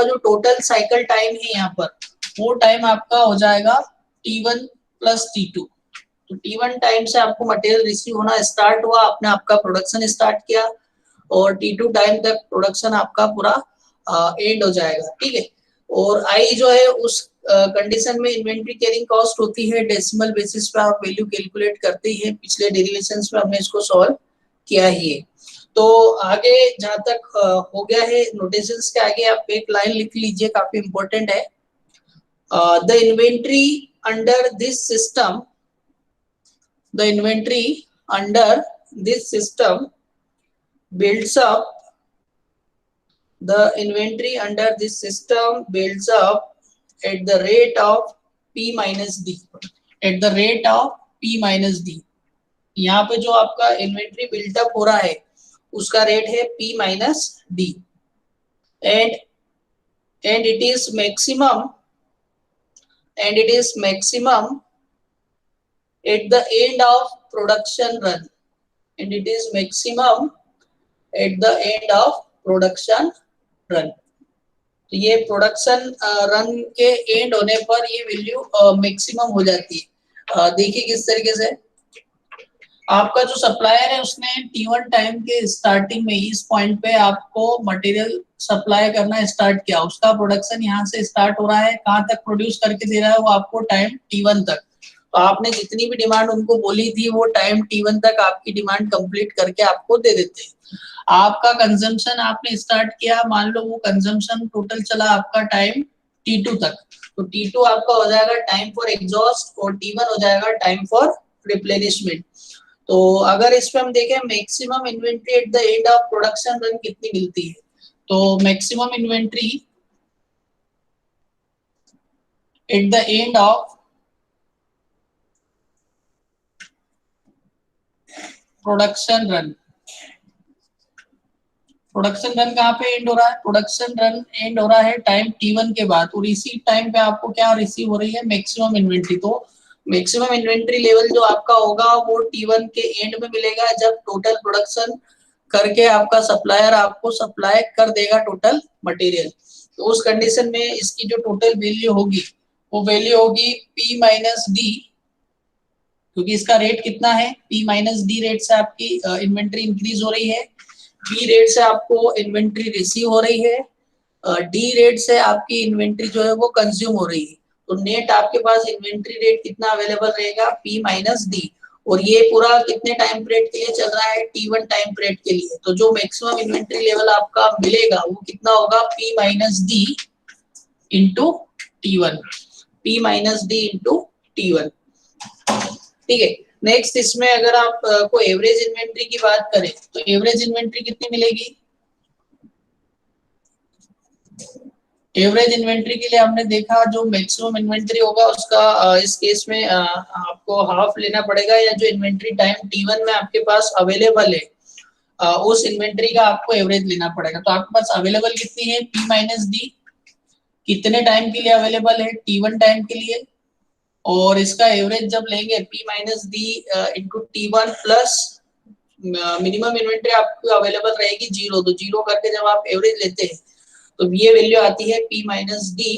आपका जो total cycle time है यहाँ पर वो टाइम आपका हो जाएगा T1 प्लस T2। तो T1 टाइम से आपको मटेरियल रिसीव होना स्टार्ट हुआ, आपने आपका प्रोडक्शन स्टार्ट किया, और T2 टाइम तक प्रोडक्शन आपका पूरा एंड हो जाएगा, ठीक है। और आई जो है उस कंडीशन में इन्वेंट्री कैरिंग कॉस्ट होती है, डेसिमल बेसिस पे आप वैल्यू कैलकुलेट करते ही है, पिछले डेरिवेशंस में हमने इसको सॉल्व किया ही है। तो आगे जहां तक हो गया है नोटेशंस के आगे आप एक लाइन लिख लीजिए, काफी इंपॉर्टेंट है। The inventory under this system, the inventory under this system builds up, the inventory under this system builds up at the rate of P minus D, at the rate of P minus D। यहाँ पे जो आपका inventory built up हो रहा है उसका rate है P minus D, and it is maximum, and it is maximum at the end of production run, and it is maximum at the end of production run। तो ये प्रोडक्शन रन के and होने पर ये value maximum हो जाती है। देखिए किस तरीके से आपका जो सप्लायर है उसने T1 टाइम के स्टार्टिंग में इस पॉइंट पे आपको मटेरियल सप्लाई करना स्टार्ट किया, उसका प्रोडक्शन यहाँ से स्टार्ट हो रहा है, कहाँ तक प्रोड्यूस करके दे रहा है वो आपको टाइम T1 तक। तो आपने जितनी भी डिमांड उनको बोली थी वो टाइम T1 तक आपकी डिमांड कंप्लीट करके आपको दे देते हैं। आपका कंजम्पशन आपने स्टार्ट किया, मान लो वो कंजम्पशन टोटल चला आपका टाइम T2 तक, तो T2 आपका हो जाएगा टाइम फॉर एग्जॉस्ट और T1 हो जाएगा टाइम फॉर रिप्लेनिशमेंट। तो अगर इस पे हम देखें maximum inventory at the end of production run कितनी मिलती है, तो maximum inventory at the end of production run, production run कहाँ पे एंड हो रहा है, प्रोडक्शन रन एंड हो रहा है टाइम T1 के बाद, और इसी टाइम पे आपको क्या रिसीव हो रही है, मैक्सिमम इन्वेंट्री। तो मैक्सिमम इन्वेंट्री लेवल जो आपका होगा वो T1 के एंड में मिलेगा, जब टोटल प्रोडक्शन करके आपका सप्लायर आपको सप्लाई कर देगा टोटल मटेरियल। तो उस कंडीशन में इसकी जो टोटल वैल्यू होगी वो वैल्यू होगी P माइनस डी, क्योंकि इसका रेट कितना है, P माइनस डी रेट से आपकी इन्वेंट्री इंक्रीज हो रही है, B रेट से आपको इन्वेंट्री रिसीव हो रही है, D रेट से आपकी इन्वेंट्री जो है वो कंज्यूम हो रही है। तो नेट आपके पास इन्वेंट्री रेट कितना अवेलेबल रहेगा, P माइनस डी, और ये पूरा कितने टाइम पीरियड के लिए चल रहा है, T1 टाइम पीरियड के लिए। तो जो मैक्सिमम इन्वेंट्री लेवल आपका मिलेगा वो कितना होगा, P minus D into T1, P minus D into T1, ठीक है। नेक्स्ट इसमें अगर आप को एवरेज इन्वेंट्री की बात करें तो एवरेज इन्वेंट्री कितनी मिलेगी, एवरेज इन्वेंट्री के लिए हमने देखा जो मैक्सिमम इन्वेंट्री होगा उसका इस केस में आपको हाफ लेना पड़ेगा, या जो इन्वेंट्री टाइम T1 में आपके पास अवेलेबल है उस इन्वेंट्री का आपको एवरेज लेना पड़ेगा। तो आपके पास अवेलेबल कितनी है, P माइनस डी, कितने टाइम के लिए अवेलेबल है, T1 टाइम के लिए, और इसका एवरेज जब लेंगे P minus D into T1 plus minimum inventory आपको अवेलेबल रहेगी 0, तो 0 करके जब आप एवरेज लेते हैं तो ये वैल्यू आती है P minus D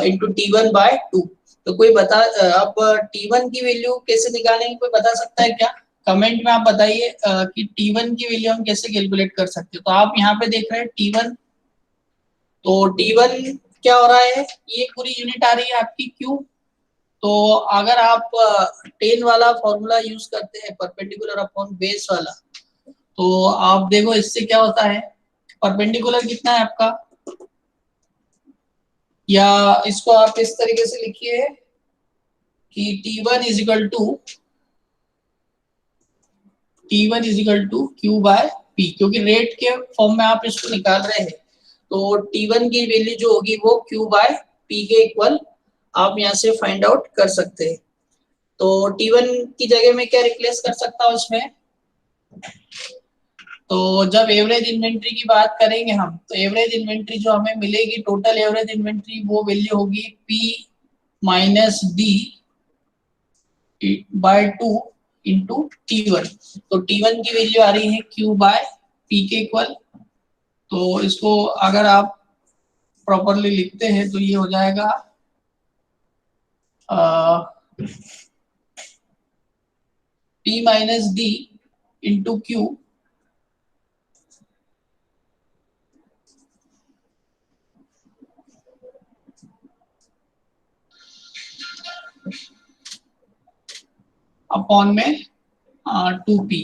into T1 by 2। तो कोई बता आप T1 की वैल्यू कैसे निकालेंगे, कोई बता सकता है क्या, कमेंट में आप बताइए कि T1 की वैल्यू हम कैसे कैलकुलेट कर सकते हैं। तो आप यहाँ पे देख रहे हैं T1, तो T1 क्या हो रहा है, ये पूरी यूनिट आ रही है आपकी Q। तो अगर आप 10 वाला फॉर्मूला यूज करते हैं परपेंडिकुलर अपॉन बेस वाला, तो आप देखो इससे क्या होता है, परपेंडिकुलर कितना है आपका, या इसको आप इस तरीके से लिखिए कि T1 is equal to Q by P, क्योंकि रेट के फॉर्म में आप इसको निकाल रहे हैं, तो T1 की वैल्यू जो होगी वो Q बाय P के इक्वल आप यहाँ से फाइंड आउट कर सकते हैं। तो T1 की जगह में क्या रिप्लेस कर सकता हूँ इसमें, तो जब एवरेज इन्वेंट्री की बात करेंगे हम, तो एवरेज इन्वेंट्री जो हमें मिलेगी, टोटल एवरेज इन्वेंट्री, वो वैल्यू होगी P minus D by 2 into T1। तो T1 की वैल्यू आ रही है Q बाय P के इक्वल। तो इसको अगर आप प्रॉपरली लिखते हैं तो ये हो जाएगा P minus D into Q upon में 2P।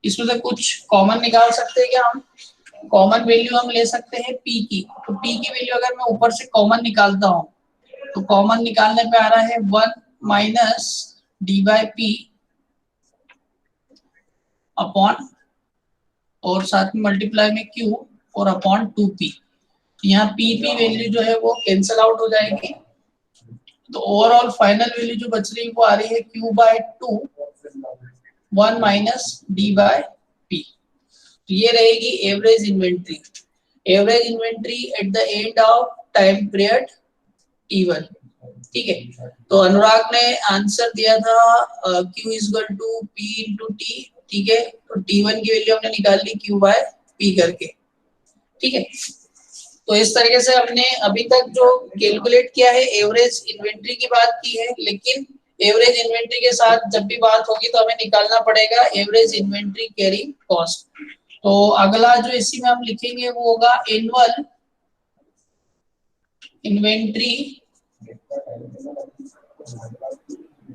इसमें से कुछ कॉमन निकाल सकते हैं क्या हम? कॉमन वैल्यू हम ले सकते हैं P की, तो P की वैल्यू अगर मैं ऊपर से कॉमन निकालता हूँ तो कॉमन निकालने पे आ रहा है 1 minus D by P upon और साथ में मल्टीप्लाई में Q और अपॉन 2P। यहाँ P वैल्यू जो है वो कैंसल आउट हो जाएगी, तो ओवरऑल फाइनल वैल्यू जो बच रही है वो आ रही है Q by 2 1 minus D by P. तो ये रहेगी average inventory. Average inventory at the end of time period T1। ठीक है, तो अनुराग ने आंसर दिया था Q is equal to P into T. ठीक है, तो T1 की वैल्यू हमने निकाल ली Q बाय P करके। ठीक है, तो इस तरीके से हमने अभी तक जो कैलकुलेट किया है एवरेज इन्वेंट्री की बात की है, लेकिन एवरेज इन्वेंट्री के साथ जब भी बात होगी तो हमें निकालना पड़ेगा एवरेज इन्वेंट्री कैरिंग कॉस्ट। तो अगला जो इसी में हम लिखेंगे वो होगा annual inventory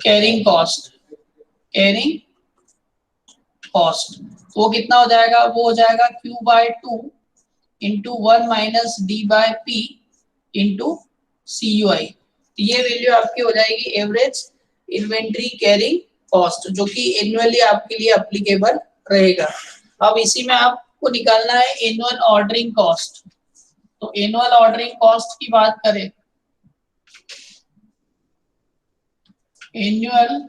carrying cost. Carrying cost वो कितना हो जाएगा? वो हो जाएगा Q by 2 into 1 minus D by P into CUI। ये वैल्यू आपकी हो जाएगी एवरेज इन्वेंट्री कैरिंग कॉस्ट, जो कि एनुअली आपके लिए एप्लीकेबल रहेगा। अब इसी में आपको निकालना है एनुअल ऑर्डरिंग कॉस्ट। तो एनुअल ऑर्डरिंग कॉस्ट की बात करें, एनुअल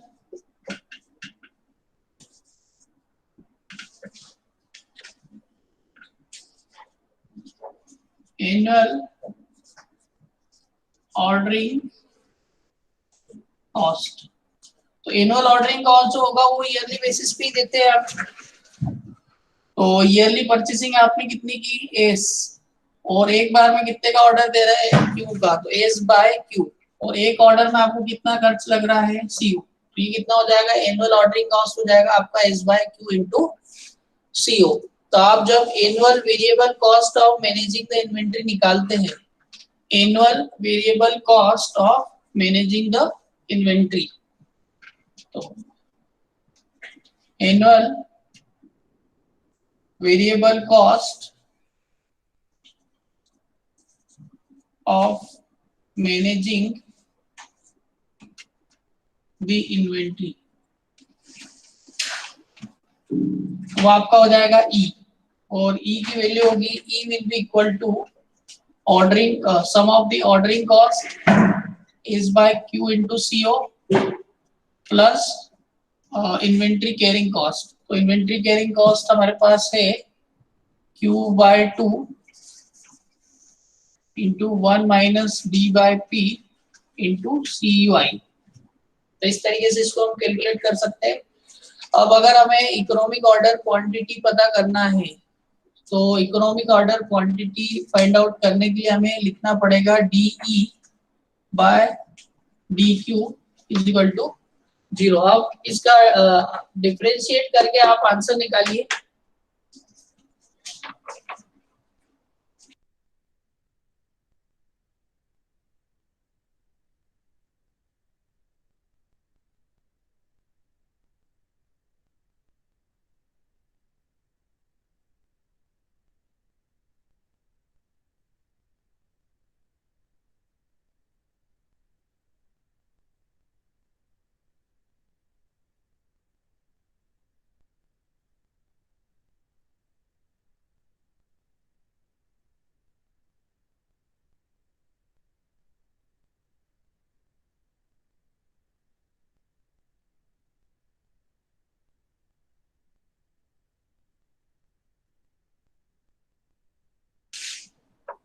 ऑर्डरिंग कॉस्ट। तो एनुअल ऑर्डरिंग कॉस्ट जो होगा वो ईयरली बेसिस पे देते हैं आप। तो ईयरली परचेसिंग आपने कितनी की? एस, और एक बार में कितने का ऑर्डर दे रहे हैं? क्यू का, तो एस बाय क्यू। और एक ऑर्डर में आपको कितना खर्च लग रहा है? सीयू। तो ये कितना हो जाएगा? एनुअल ऑर्डरिंग कॉस्ट हो जाएगा आपका S by Q into CO. तो आप जब annual variable cost of managing the inventory निकालते हैं, annual variable cost of managing the inventory, तो annual variable cost of managing the inventory वो आपका हो जाएगा E, और E की वैल्यू होगी E will be equal to ordering sum of the ordering cost is by Q into CO plus inventory carrying cost। तो inventory carrying cost हमारे पास है Q by 2 into 1 minus D by P into CUI। तो इस तरीके से इसको हम calculate कर सकते हैं। अब अगर हमें इकोनॉमिक ऑर्डर क्वांटिटी पता करना है, तो economic order quantity find out करने के लिए हमें लिखना पड़ेगा DE by DQ is equal to 0। अब इसका डिफरेंशिएट करके आप आंसर निकालिए।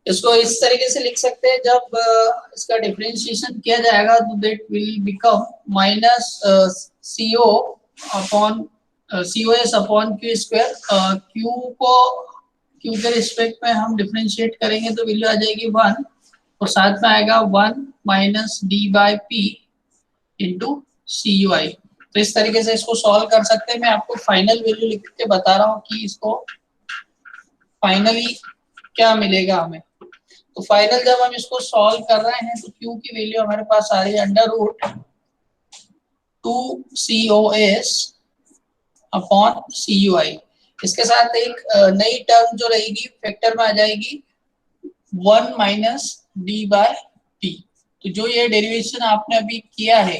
इसको इस तरीके से लिख सकते हैं, जब इसका डिफरेंशिएशन किया जाएगा तो that will become minus CO upon COS upon Q square. Q को क्यू के रिस्पेक्ट में हम डिफरेंशिएट करेंगे तो वैल्यू आ जाएगी 1 और साथ में आएगा 1 minus D by P into C U I. तो इस तरीके से इसको सॉल्व कर सकते हैं। मैं आपको फाइनल वैल्यू लिख के बता रहा हूँ कि इसको फाइनली क्या मिलेगा हमें। तो फाइनल जब हम इसको सॉल्व कर रहे हैं तो क्यू की वैल्यू हमारे पास आ रही है under root 2COS upon CUI। इसके साथ एक नई टर्म जो रहेगी फैक्टर में आ जाएगी 1 माइनस डी बाय पी। तो जो ये डेरिवेशन आपने अभी किया है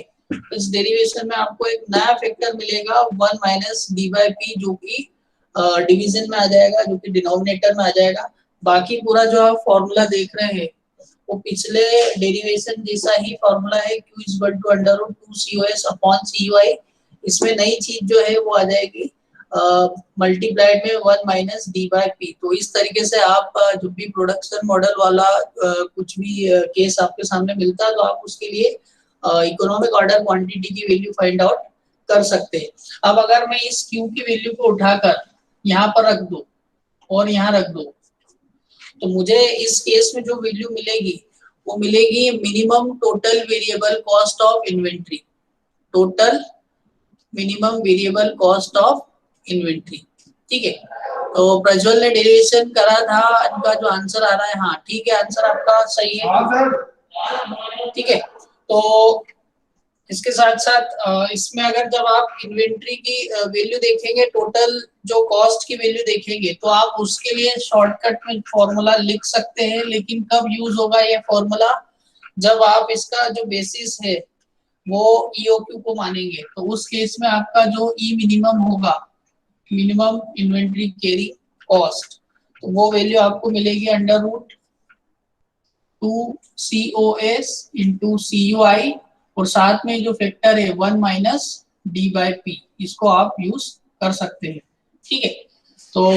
इस डेरिवेशन में आपको एक नया फैक्टर मिलेगा 1 माइनस डी बाय पी, जो कि डिवीजन में आ जाएगा, जो कि डिनोमिनेटर में आ जाएगा। बाकी पूरा जो आप फॉर्मूला देख रहे हैं वो पिछले डेरिवेशन जैसा ही फॉर्मूला है, q is equal to under root 2COS upon CUI। इसमें नई चीज जो है वो आ जाएगी मल्टीप्लाइड में 1 माइनस डी बाय पी। तो इस तरीके से आप जो भी प्रोडक्शन मॉडल वाला कुछ भी केस आपके सामने मिलता है तो आप उसके लिए इकोनॉमिक ऑर्डर क्वांटिटी की वैल्यू फाइंड आउट कर सकते हैं। अब अगर मैं इस क्यू की वैल्यू को उठाकर यहाँ पर रख दूं और यहाँ रख दूं तो मुझे इस केस में जो वैल्यू मिलेगी वो मिलेगी minimum total variable cost of inventory, total minimum variable cost of inventory. ठीक है, तो प्रज्वल ने डेरिवेशन करा था, इनका जो आंसर आ रहा है, हाँ ठीक है, आंसर आपका सही है। ठीक है, तो इसके साथ साथ इसमें अगर जब आप इन्वेंट्री की वैल्यू देखेंगे, टोटल जो कॉस्ट की वैल्यू देखेंगे तो आप उसके लिए शॉर्टकट में फॉर्मूला लिख सकते हैं। लेकिन कब यूज होगा ये फॉर्मूला, जब आप इसका जो बेसिस है वो ईओक्यू को मानेंगे। तो उस केस में आपका जो ई मिनिमम होगा, मिनिमम इन्वेंट्री कैरी कॉस्ट, तो वो वैल्यू आपको मिलेगी under root 2COS into CUI और साथ में जो फैक्टर है 1 माइनस डी बाई पी, इसको आप यूज कर सकते हैं। ठीक है, तो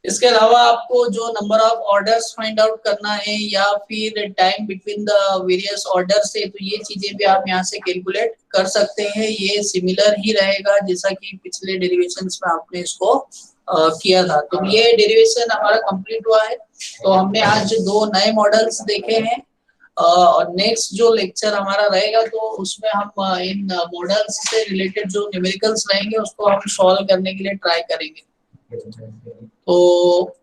इसके अलावा आपको जो number of orders find out करना है या फिर time between the various orders है, तो ये चीजें भी आप यहाँ से कैलकुलेट कर सकते हैं। ये सिमिलर ही रहेगा जैसा कि पिछले डेरिवेशंस में आपने इसको किया था। तो ये डेरिवेशन हमारा कंप्लीट हुआ है। तो हमने आज 2 नए मॉडल्स देखे हैं और नेक्स्ट जो लेक्चर हमारा रहेगा तो उसमें हम इन मॉडल्स से रिलेटेड जो न्यूमेरिकल्स रहेंगे उसको हम सॉल्व करने के लिए ट्राई करेंगे। तो